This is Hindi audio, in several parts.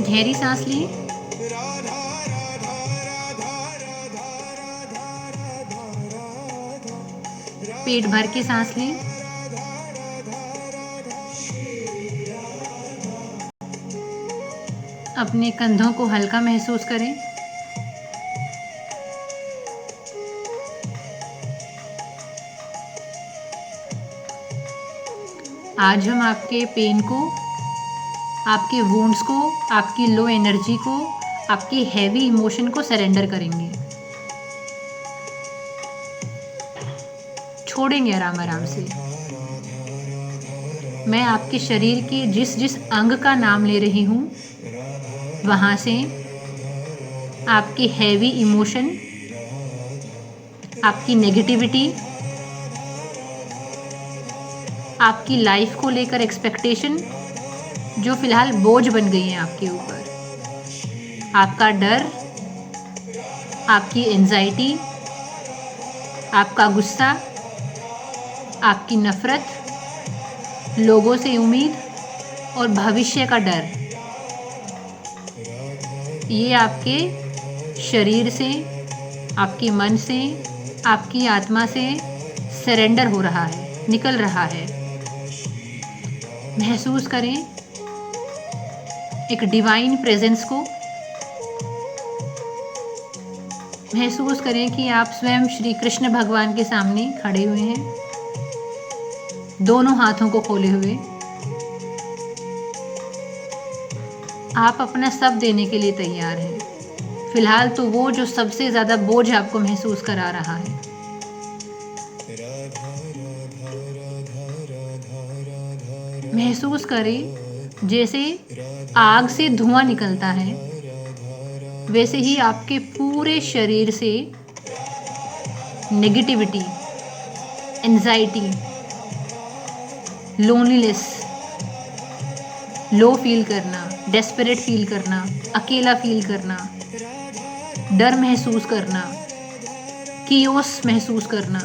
गहरी सांस लें। पेट भर के सांस लें। अपने कंधों को हल्का महसूस करें। आज हम आपके पेन को, आपके वुंड्स को, आपकी लो एनर्जी को, आपकी हैवी इमोशन को सरेंडर करेंगे, छोड़ेंगे आराम आराम से। मैं आपके शरीर के जिस जिस अंग का नाम ले रही हूँ, वहाँ से आपकी हैवी इमोशन, आपकी नेगेटिविटी, आपकी लाइफ को लेकर एक्सपेक्टेशन जो फ़िलहाल बोझ बन गई हैं आपके ऊपर, आपका डर, आपकी एंजाइटी, आपका गुस्सा, आपकी नफ़रत, लोगों से उम्मीद और भविष्य का डर, ये आपके शरीर से, आपके मन से, आपकी आत्मा से सरेंडर हो रहा है, निकल रहा है। महसूस करें एक डिवाइन प्रेजेंस को। महसूस करें कि आप स्वयं श्री कृष्ण भगवान के सामने खड़े हुए हैं, दोनों हाथों को खोले हुए। आप अपना सब देने के लिए तैयार हैं। फिलहाल तो वो जो सबसे ज़्यादा बोझ आपको महसूस करा रहा है। महसूस करें जैसे आग से धुआं निकलता है, वैसे ही आपके पूरे शरीर से negativity, anxiety, loneliness, low feel करना, डेस्परेट फील करना, अकेला फील करना, डर महसूस करना, कियोस महसूस करना,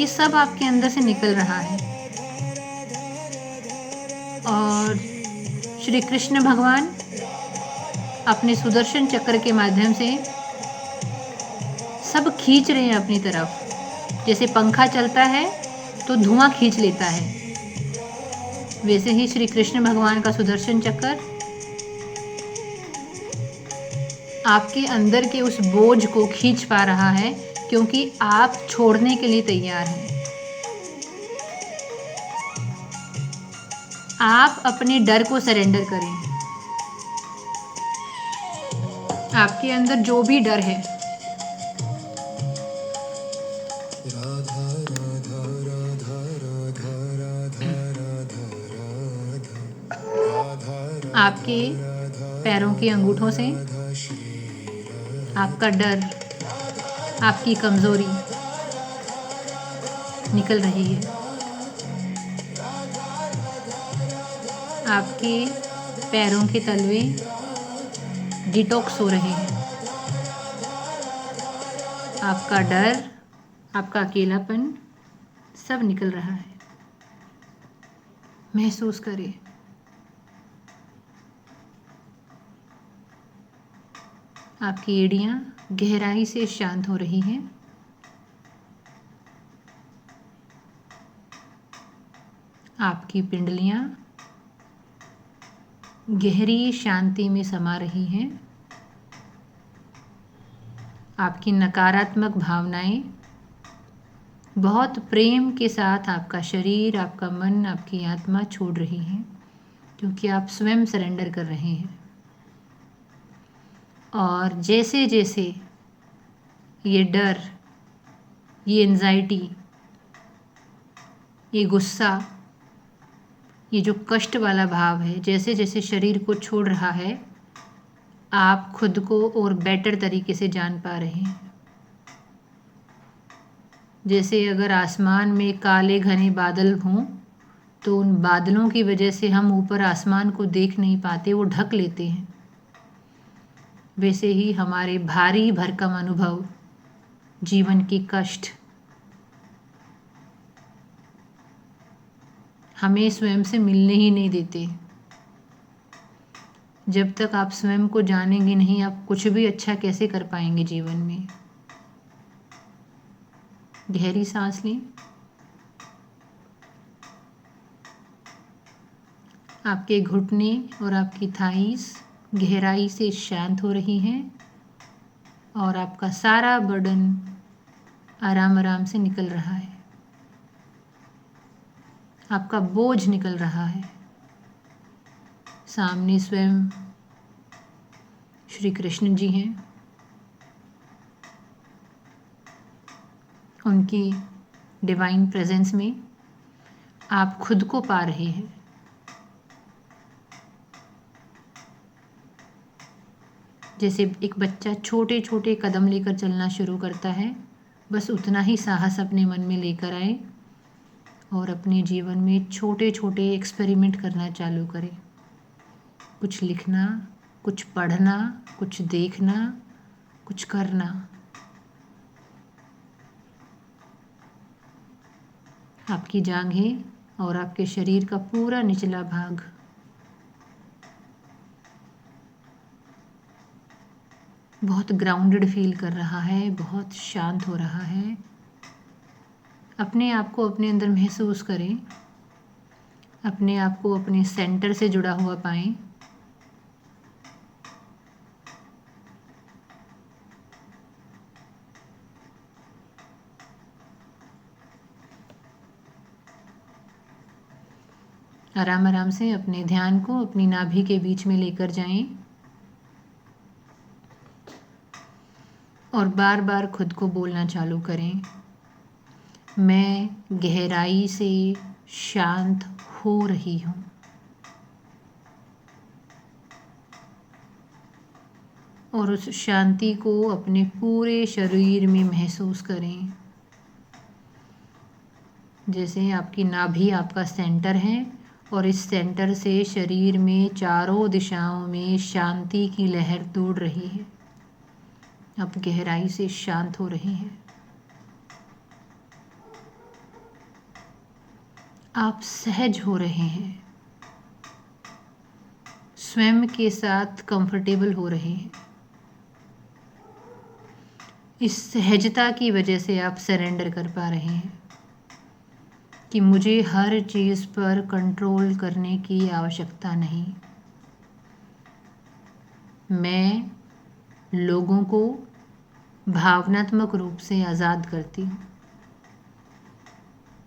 ये सब आपके अंदर से निकल रहा है। और श्री कृष्ण भगवान अपने सुदर्शन चक्र के माध्यम से सब खींच रहे हैं अपनी तरफ। जैसे पंखा चलता है तो धुआं खींच लेता है, वैसे ही श्री कृष्ण भगवान का सुदर्शन चक्र आपके अंदर के उस बोझ को खींच पा रहा है, क्योंकि आप छोड़ने के लिए तैयार हैं। आप अपने डर को सरेंडर करें। आपके अंदर जो भी डर है, आपके पैरों के अंगूठों से आपका डर, आपकी कमज़ोरी निकल रही है। आपके पैरों के तलवे डिटॉक्स हो रहे हैं। आपका डर, आपका अकेलापन सब निकल रहा है। महसूस करें। आपकी एड़ियाँ गहराई से शांत हो रही हैं। आपकी पिंडलियाँ गहरी शांति में समा रही हैं। आपकी नकारात्मक भावनाएं बहुत प्रेम के साथ आपका शरीर, आपका मन, आपकी आत्मा छोड़ रही हैं, क्योंकि आप स्वयं सरेंडर कर रहे हैं। और जैसे जैसे ये डर, ये एंजाइटी, ये गुस्सा, ये जो कष्ट वाला भाव है, जैसे जैसे शरीर को छोड़ रहा है, आप खुद को और बेटर तरीके से जान पा रहे हैं। जैसे अगर आसमान में काले घने बादल हों तो उन बादलों की वजह से हम ऊपर आसमान को देख नहीं पाते, वो ढक लेते हैं। वैसे ही हमारे भारी भरकम अनुभव, जीवन की कष्ट हमें स्वयं से मिलने ही नहीं देते। जब तक आप स्वयं को जानेंगे नहीं, आप कुछ भी अच्छा कैसे कर पाएंगे जीवन में। गहरी सांस लें। आपके घुटने और आपकी थाइस गहराई से शांत हो रही हैं और आपका सारा बर्डन आराम आराम से निकल रहा है। आपका बोझ निकल रहा है। सामने स्वयं श्री कृष्ण जी हैं। उनकी डिवाइन प्रेजेंस में आप खुद को पा रहे हैं। जैसे एक बच्चा छोटे छोटे कदम लेकर चलना शुरू करता है, बस उतना ही साहस अपने मन में लेकर आए और अपने जीवन में छोटे छोटे एक्सपेरिमेंट करना चालू करें। कुछ लिखना, कुछ पढ़ना, कुछ देखना, कुछ करना। आपकी जांघें और आपके शरीर का पूरा निचला भाग बहुत ग्राउंडेड फील कर रहा है, बहुत शांत हो रहा है। अपने आप को अपने अंदर महसूस करें। अपने आप को अपने सेंटर से जुड़ा हुआ पाएं। आराम आराम से अपने ध्यान को अपनी नाभि के बीच में लेकर जाएं और बार बार खुद को बोलना चालू करें, मैं गहराई से शांत हो रही हूँ। और उस शांति को अपने पूरे शरीर में महसूस करें। जैसे आपकी नाभि आपका सेंटर है और इस सेंटर से शरीर में चारों दिशाओं में शांति की लहर दौड़ रही है। आप गहराई से शांत हो रहे हैं। आप सहज हो रहे हैं। स्वयं के साथ कंफर्टेबल हो रहे हैं। इस सहजता की वजह से आप सरेंडर कर पा रहे हैं कि मुझे हर चीज़ पर कंट्रोल करने की आवश्यकता नहीं। मैं लोगों को भावनात्मक रूप से आज़ाद करती हूँ।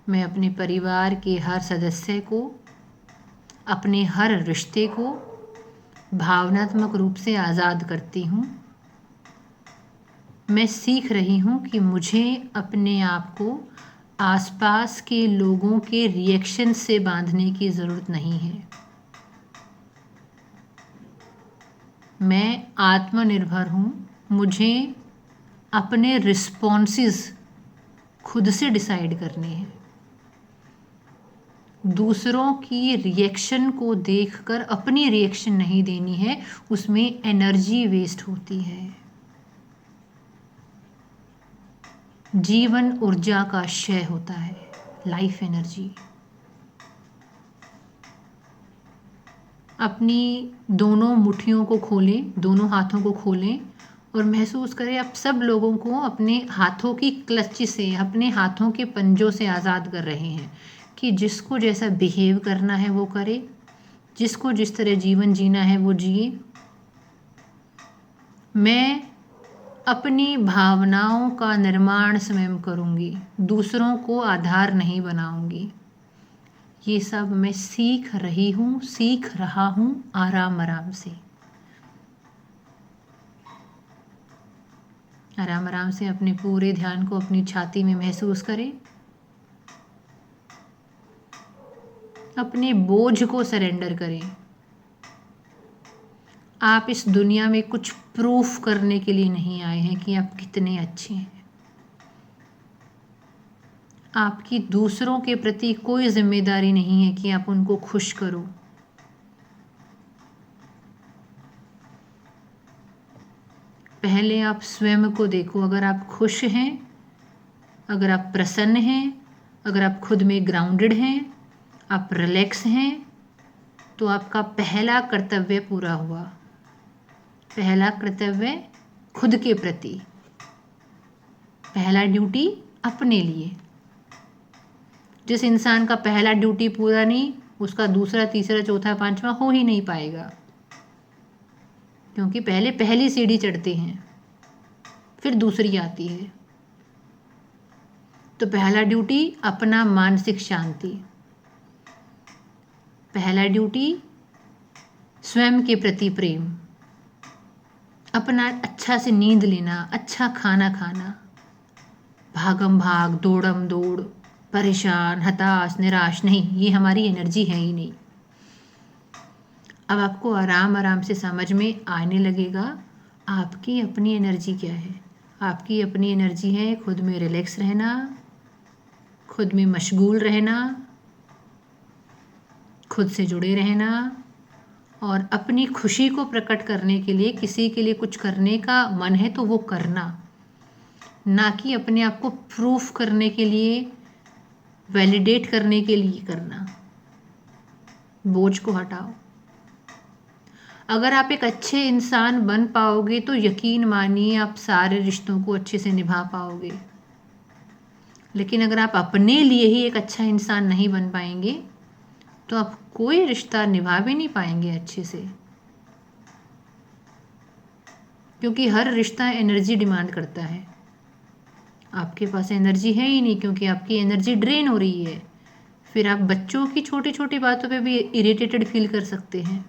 मैं अपने परिवार के हर सदस्य को, अपने हर रिश्ते को भावनात्मक रूप से आज़ाद करती हूँ। मैं सीख रही हूँ कि मुझे अपने आप को आसपास के लोगों के रिएक्शन से बांधने की ज़रूरत नहीं है। मैं आत्मनिर्भर हूँ। मुझे अपने रिस्पॉन्सेस खुद से डिसाइड करने हैं। दूसरों की रिएक्शन को देखकर अपनी रिएक्शन नहीं देनी है, उसमें एनर्जी वेस्ट होती है। जीवन ऊर्जा का क्षय होता है, लाइफ एनर्जी। अपनी दोनों मुट्ठियों को खोलें, दोनों हाथों को खोलें और महसूस करें आप सब लोगों को अपने हाथों की क्लच से, अपने हाथों के पंजों से आज़ाद कर रहे हैं कि जिसको जैसा बिहेव करना है वो करे, जिसको जिस तरह जीवन जीना है वो जिए। मैं अपनी भावनाओं का निर्माण स्वयं करूंगी, दूसरों को आधार नहीं बनाऊंगी। ये सब मैं सीख रही हूँ, सीख रहा हूँ आराम आराम से। आराम आराम से अपने पूरे ध्यान को अपनी छाती में महसूस करें। अपने बोझ को सरेंडर करें। आप इस दुनिया में कुछ प्रूफ करने के लिए नहीं आए हैं कि आप कितने अच्छे हैं। आपकी दूसरों के प्रति कोई जिम्मेदारी नहीं है कि आप उनको खुश करो। पहले आप स्वयं को देखो। अगर आप खुश हैं, अगर आप प्रसन्न हैं, अगर आप खुद में ग्राउंडेड हैं, आप रिलैक्स हैं, तो आपका पहला कर्तव्य पूरा हुआ। पहला कर्तव्य खुद के प्रति, पहला ड्यूटी अपने लिए। जिस इंसान का पहला ड्यूटी पूरा नहीं, उसका दूसरा, तीसरा, चौथा, पांचवा हो ही नहीं पाएगा, क्योंकि पहले पहली सीढ़ी चढ़ते हैं, फिर दूसरी आती है। तो पहला ड्यूटी अपना मानसिक शांति, पहला ड्यूटी स्वयं के प्रति प्रेम, अपना अच्छा से नींद लेना, अच्छा खाना खाना। भागम भाग, दौड़म दौड़, परेशान, हताश, निराश नहीं, ये हमारी एनर्जी है ही नहीं। अब आपको आराम आराम से समझ में आने लगेगा आपकी अपनी एनर्जी क्या है। आपकी अपनी एनर्जी है खुद में रिलैक्स रहना, खुद में मशगूल रहना, खुद से जुड़े रहना, और अपनी खुशी को प्रकट करने के लिए, किसी के लिए कुछ करने का मन है तो वो करना, ना कि अपने आप को प्रूफ करने के लिए, वैलिडेट करने के लिए करना। बोझ को हटाओ। अगर आप एक अच्छे इंसान बन पाओगे तो यकीन मानिए आप सारे रिश्तों को अच्छे से निभा पाओगे। लेकिन अगर आप अपने लिए ही एक अच्छा इंसान नहीं बन पाएंगे तो आप कोई रिश्ता निभा भी नहीं पाएंगे अच्छे से, क्योंकि हर रिश्ता एनर्जी डिमांड करता है। आपके पास एनर्जी है ही नहीं, क्योंकि आपकी एनर्जी ड्रेन हो रही है। फिर आप बच्चों की छोटी छोटी बातों पे भी इरिटेटेड फील कर सकते हैं।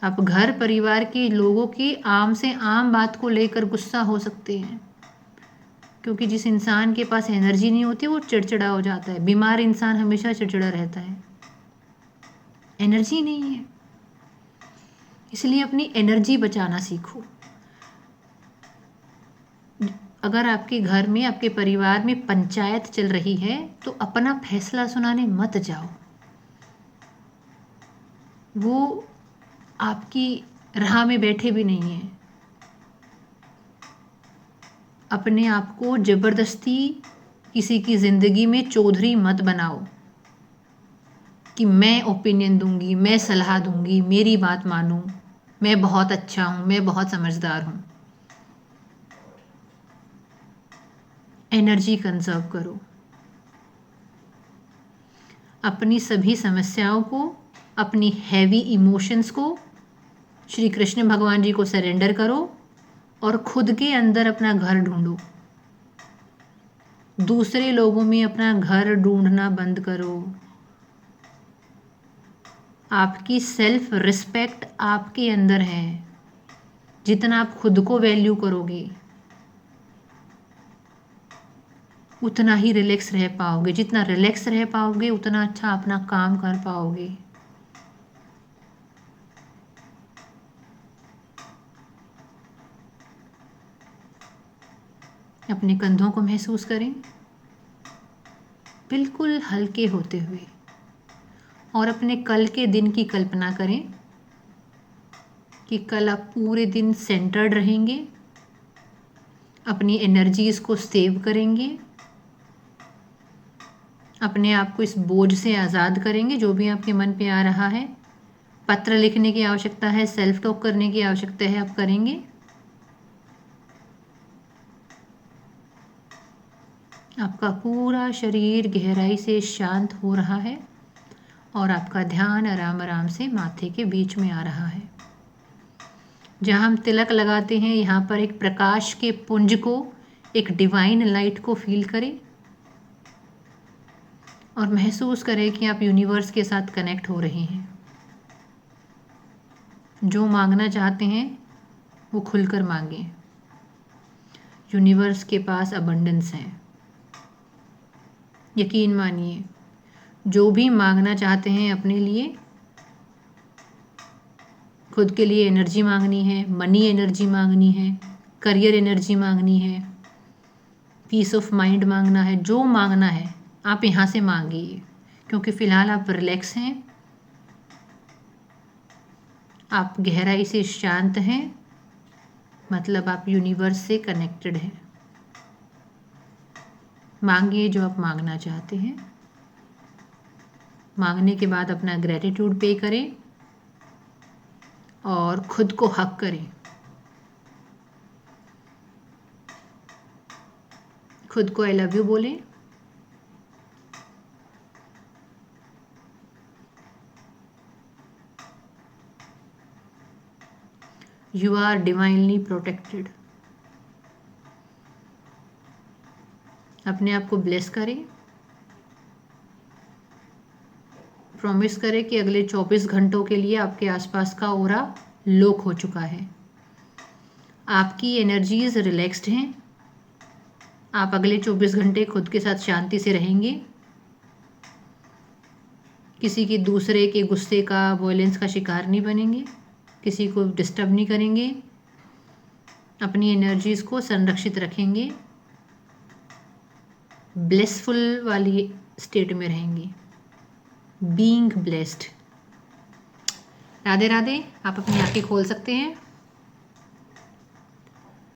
आप घर परिवार के लोगों की आम से आम बात को लेकर गुस्सा हो सकते हैं, क्योंकि जिस इंसान के पास एनर्जी नहीं होती वो चिड़चिड़ा हो जाता है। बीमार इंसान हमेशा चिड़चिड़ा रहता है, एनर्जी नहीं है। इसलिए अपनी एनर्जी बचाना सीखो। अगर आपके घर में, आपके परिवार में पंचायत चल रही है तो अपना फैसला सुनाने मत जाओ। वो आपकी राह में बैठे भी नहीं हैं। अपने आप को ज़बरदस्ती किसी की ज़िंदगी में चौधरी मत बनाओ कि मैं ओपिनियन दूंगी, मैं सलाह दूंगी, मेरी बात मानो, मैं बहुत अच्छा हूँ, मैं बहुत समझदार हूँ। एनर्जी कंजर्व करो। अपनी सभी समस्याओं को, अपनी हैवी इमोशंस को श्री कृष्ण भगवान जी को सरेंडर करो और खुद के अंदर अपना घर ढूंढो। दूसरे लोगों में अपना घर ढूंढना बंद करो। आपकी सेल्फ रिस्पेक्ट आपके अंदर है। जितना आप खुद को वैल्यू करोगे उतना ही रिलैक्स रह पाओगे। जितना रिलैक्स रह पाओगे उतना अच्छा अपना काम कर पाओगे। अपने कंधों को महसूस करें बिल्कुल हल्के होते हुए, और अपने कल के दिन की कल्पना करें कि कल आप पूरे दिन सेंटर्ड रहेंगे, अपनी एनर्जीज को सेव करेंगे, अपने आप को इस बोझ से आज़ाद करेंगे जो भी आपके मन पे आ रहा है। पत्र लिखने की आवश्यकता है, सेल्फ टॉक करने की आवश्यकता है, आप करेंगे। आपका पूरा शरीर गहराई से शांत हो रहा है और आपका ध्यान आराम आराम से माथे के बीच में आ रहा है। जहाँ हम तिलक लगाते हैं यहाँ पर एक प्रकाश के पुंज को, एक डिवाइन लाइट को फील करें और महसूस करें कि आप यूनिवर्स के साथ कनेक्ट हो रहे हैं। जो मांगना चाहते हैं वो खुलकर मांगें। यूनिवर्स के पास अबंडेंस है। यकीन मानिए, जो भी मांगना चाहते हैं अपने लिए, खुद के लिए एनर्जी मांगनी है, मनी एनर्जी मांगनी है, करियर एनर्जी मांगनी है, पीस ऑफ माइंड मांगना है, जो मांगना है आप यहाँ से मांगिए, क्योंकि फ़िलहाल आप रिलैक्स हैं, आप गहराई से शांत हैं, मतलब आप यूनिवर्स से कनेक्टेड हैं। मांगिए जो आप मांगना चाहते हैं। मांगने के बाद अपना ग्रेटिट्यूड पे करें और खुद को हक करें, खुद को आई लव यू बोलें। You are divinely protected. अपने आप को ब्लेस करें। प्रॉमिस करें कि अगले 24 घंटों के लिए आपके आसपास का ऑरा लॉक हो चुका है। आपकी एनर्जीज रिलैक्स्ड हैं। आप अगले 24 घंटे खुद के साथ शांति से रहेंगे। किसी के दूसरे के गुस्से का, वॉयलेंस का शिकार नहीं बनेंगे। किसी को डिस्टर्ब नहीं करेंगे। अपनी एनर्जीज को संरक्षित रखेंगे। ब्लेसफुल वाली स्टेट में रहेंगे। Being blessed. राधे राधे। आप अपनी आंखें खोल सकते हैं।